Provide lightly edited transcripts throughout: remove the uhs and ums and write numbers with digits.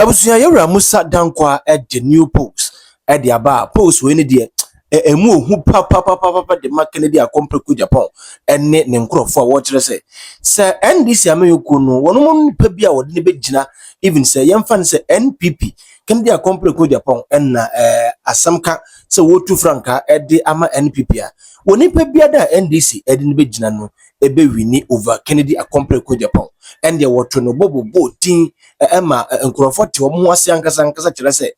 Abusuya yewra Musa Dankwah at the new post at the aba post we ne de emu ohu papa de makene de akompreku Japan enne ne nkrofo a wo kire se NDC amayoko no wono mo nipa bi a wode ne begina even say yemfa ne se NPP kene de akompreku Japan enna asamka se wotu franka de ama NPP a wonipa bi ada NDC ede ne begina no ebe wini over Kennedy akompreku Japan ende woto no bobo tin ema nkrofo te omo ase ankasa kire se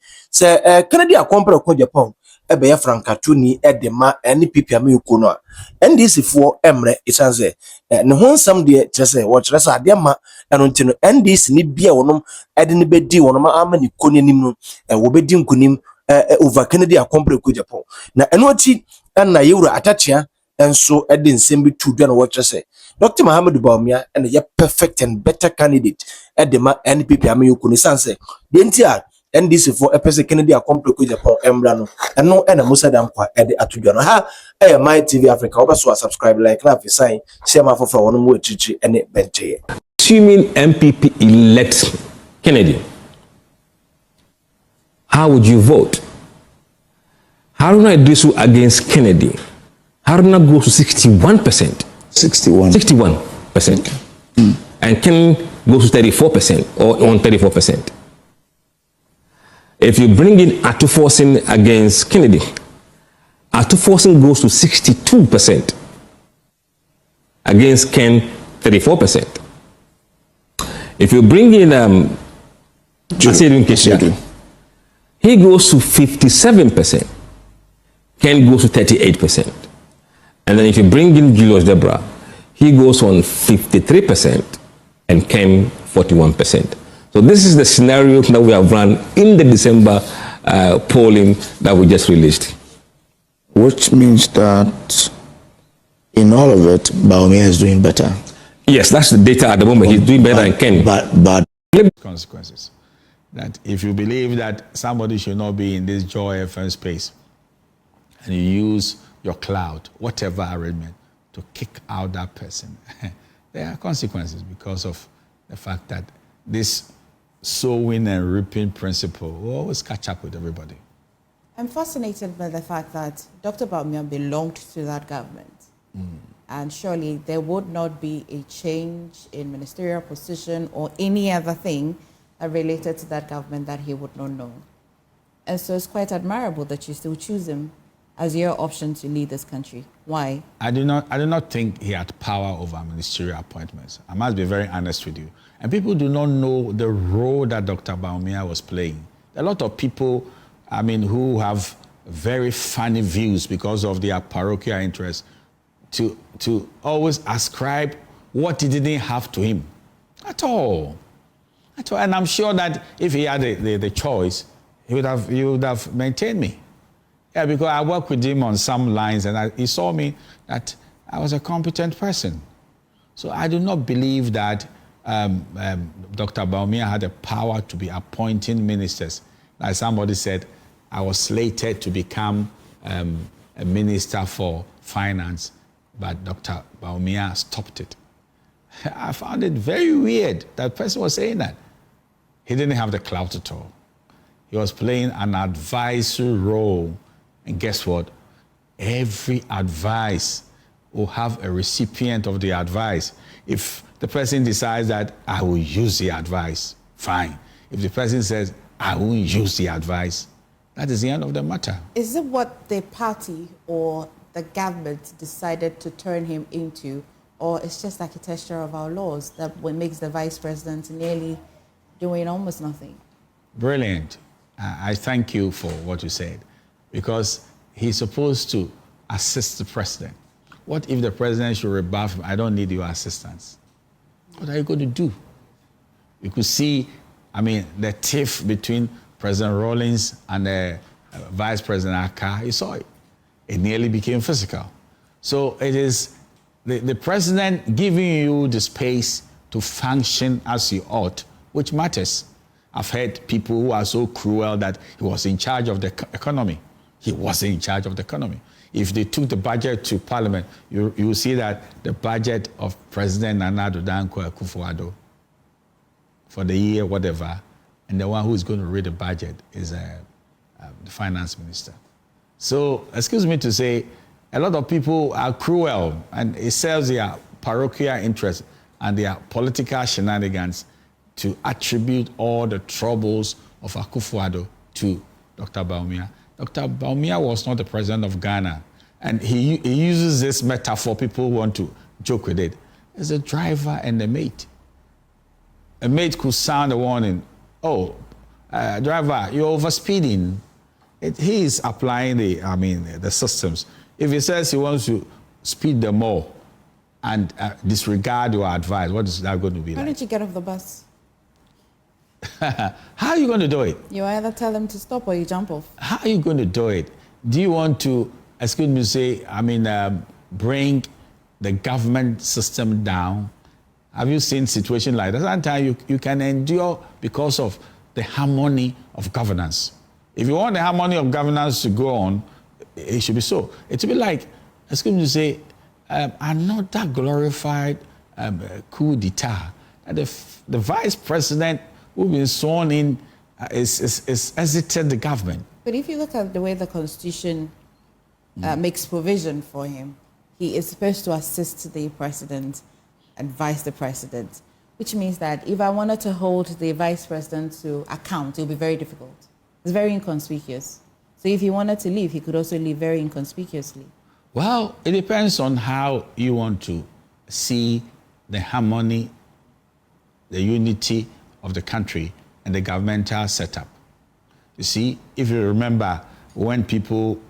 Kennedy akompreku Japan ebe ya franka tuni edema NPP amayoko no NDC fo emre isanze ne ho nsam de kire se wo kire se ade ma eno ntino NDC ni bia wonom ede ne bedi wonom ama ni konanim no wo bedi nkunim over Kennedy akompreku Japan na eno ati na yewura atachia enso ede nsem bi tu dwa na wo kire se Dr. Muhammad Bawumia and a perfect and better candidate edema NPP amayoko no sanse de ntia NDC for a Kennedy akompreku Japan embrano and no and a Musa Dankwah ede atudwa ha my TV Africa obaso subscribe like na sign share my for one more chichi and benche. Assuming NPP elect Kennedy, how would you vote? Haruna Idrisu against Kennedy. Haruna goes to 61%. 61%. And Ken goes to 34% or on 34%. If you bring in Atuforsen against Kennedy, Atuforsen goes to 62%. Against Ken, 34%. If you bring in Asidun Keshia, he goes to 57%. Ken goes to 38%. And then if you bring in Julius Debra, he goes on 53% and Ken 41%. So this is the scenario that we have run in the December polling that we just released. Which means that in all of it, Bawumia is doing better. Yes, that's the data at the moment. He's doing better than Ken. But consequences. That if you believe that somebody should not be in this Joy FM space, and you use your cloud, whatever arrangement, to kick out that person, there are consequences because of the fact that this sowing and reaping principle will always catch up with everybody. I'm fascinated by the fact that Dr. Bawumia belonged to that government. And surely there would not be a change in ministerial position or any other thing related to that government that he would not know. And so it's quite admirable that you still choose him as your option to lead this country. Why? I do not think he had power over ministerial appointments. I must be very honest with you. And people do not know the role that Dr. Bawumia was playing. A lot of people, who have very funny views because of their parochial interests, to always ascribe what he didn't have to him at all. And I'm sure that if he had the choice, he would have maintained me. Yeah, because I worked with him on some lines, and he saw me that I was a competent person. So I do not believe that Dr. Bawumia had the power to be appointing ministers. Like somebody said, I was slated to become a minister for finance, but Dr. Bawumia stopped it. I found it very weird that person was saying that. He didn't have the clout at all. He was playing an advisory role. And guess what? Every advice will have a recipient of the advice. If the person decides that I will use the advice, fine. If the person says I won't use the advice, that is the end of the matter. Is it what the party or the government decided to turn him into, or it's just like a texture of our laws that makes the vice president nearly doing almost nothing? Brilliant. I thank you for what you said, because he's supposed to assist the president. What if the president should rebuff him? I don't need your assistance. What are you going to do? You could see, the tiff between President Rawlings and the Vice President Akka. You saw it. It nearly became physical. So it is the president giving you the space to function as you ought, which matters. I've heard people who are so cruel that he was in charge of the economy. He wasn't in charge of the economy. If they took the budget to Parliament, you will see that the budget of President Dankwah for the year, whatever, and the one who is going to read the budget is the finance minister. So, excuse me to say, a lot of people are cruel, and it serves their parochial interests and their political shenanigans to attribute all the troubles of Akufo-Addo to Dr. Bawumia. Dr. Bawumia was not the president of Ghana, and he uses this metaphor. People want to joke with it. It's a driver and a mate. A mate could sound a warning. Oh, driver, you're overspeeding. He is applying the systems. If he says he wants to speed them more and disregard your advice, what is that going to be like? Why don't you get off the bus? How are you going to do it? You either tell him to stop or you jump off. How are you going to do it? Do you want to, excuse me, say, bring the government system down? Have you seen situations like that? Sometimes you can endure because of the harmony of governance. If you want the harmony of governance to go on, it should be so. It should be like, excuse me to say, another glorified coup d'etat. And the vice president who's been sworn in is exited the government. But if you look at the way the Constitution makes provision for him, he is supposed to assist the president, advise the president, which means that if I wanted to hold the vice president to account, it would be very difficult. It's very inconspicuous. So if he wanted to leave, he could also leave very inconspicuously. Well, it depends on how you want to see the harmony, the unity of the country and the governmental setup. You see, if you remember when people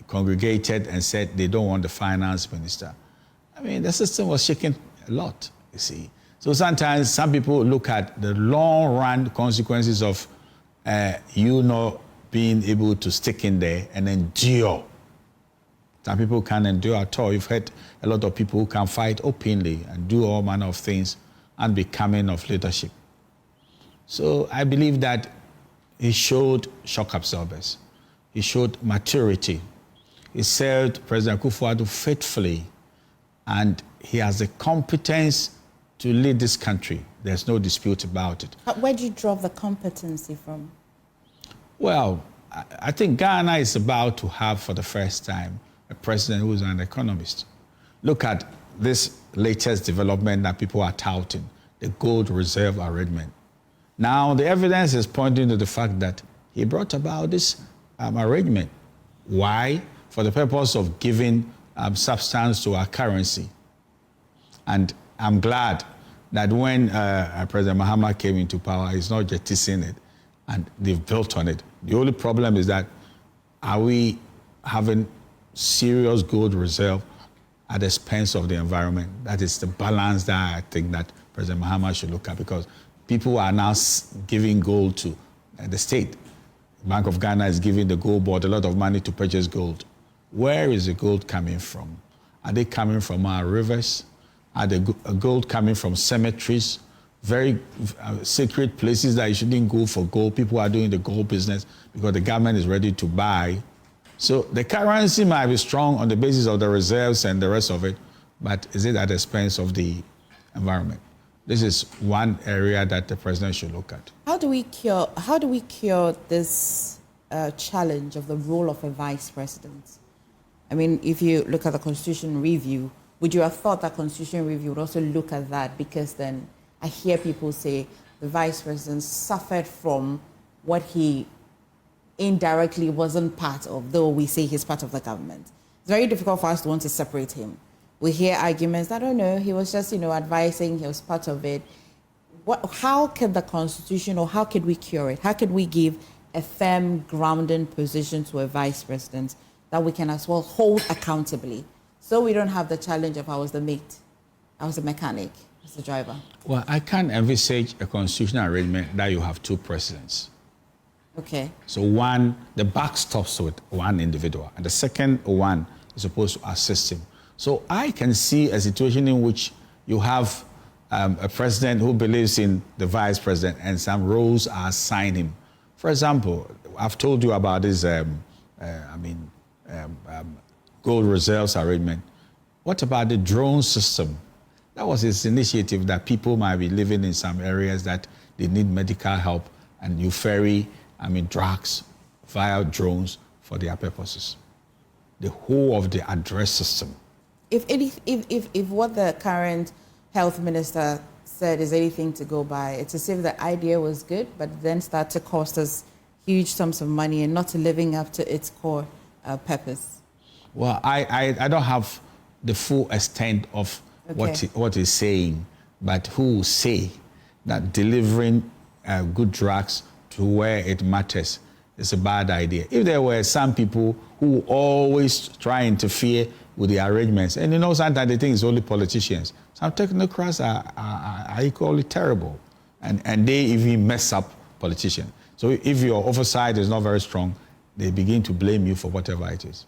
congregated and said they don't want the finance minister, the system was shaking a lot, you see. So sometimes some people look at the long-run consequences of you not being able to stick in there and endure. Some people can't endure at all. You've heard a lot of people who can fight openly and do all manner of things and be coming of leadership. So I believe that he showed shock absorbers. He showed maturity. He served President Akufo-Addo faithfully, and he has the competence to lead this country. There's no dispute about it. Where do you draw the competency from? Well, I think Ghana is about to have, for the first time, a president who is an economist. Look at this latest development that people are touting, the gold reserve arrangement. Now, the evidence is pointing to the fact that he brought about this arrangement. Why? For the purpose of giving substance to our currency. And I'm glad that when President Mahama came into power, he's not jettisoning it, and they've built on it. The only problem is that, are we having serious gold reserve at the expense of the environment? That is the balance that I think that President Mahama should look at, because people are now giving gold to the state. Bank of Ghana is giving the gold board a lot of money to purchase gold. Where is the gold coming from? Are they coming from our rivers? Are the gold coming from cemeteries? Very sacred places that you shouldn't go for gold. People are doing the gold business because the government is ready to buy. So the currency might be strong on the basis of the reserves and the rest of it, but is it at the expense of the environment? This is one area that the president should look at. How do we cure this challenge of the role of a vice president? If you look at the Constitution review, would you have thought that Constitution review would also look at that? Because then I hear people say the vice president suffered from what he indirectly wasn't part of, though we say he's part of the government. It's very difficult for us to want to separate him. We hear arguments, I don't know, he was just, advising, he was part of it. How can the Constitution, or how could we cure it? How could we give a firm grounding position to a vice president that we can as well hold accountably, so we don't have the challenge of I was the mate, I was the mechanic, I was the driver? Well, I can't envisage a constitutional arrangement that you have two presidents. Okay. So one, the buck stops with one individual, and the second one is supposed to assist him. So I can see a situation in which you have a president who believes in the vice president and some roles are assigned him. For example, I've told you about this gold reserves arrangement. What about the drone system? That was his initiative, that people might be living in some areas that they need medical help, and you ferry, drugs via drones for their purposes. The whole of the address system. If what the current health minister said is anything to go by, it's as if the idea was good, but then start to cost us huge sums of money and not living up to its core purpose. Well, I don't have the full extent of what he's saying, but who will say that delivering good drugs to where it matters is a bad idea? If there were some people who always try to interfere with the arrangements, and sometimes they think it's only politicians. Some technocrats are equally terrible, and they even mess up politicians. So if your oversight is not very strong, they begin to blame you for whatever it is.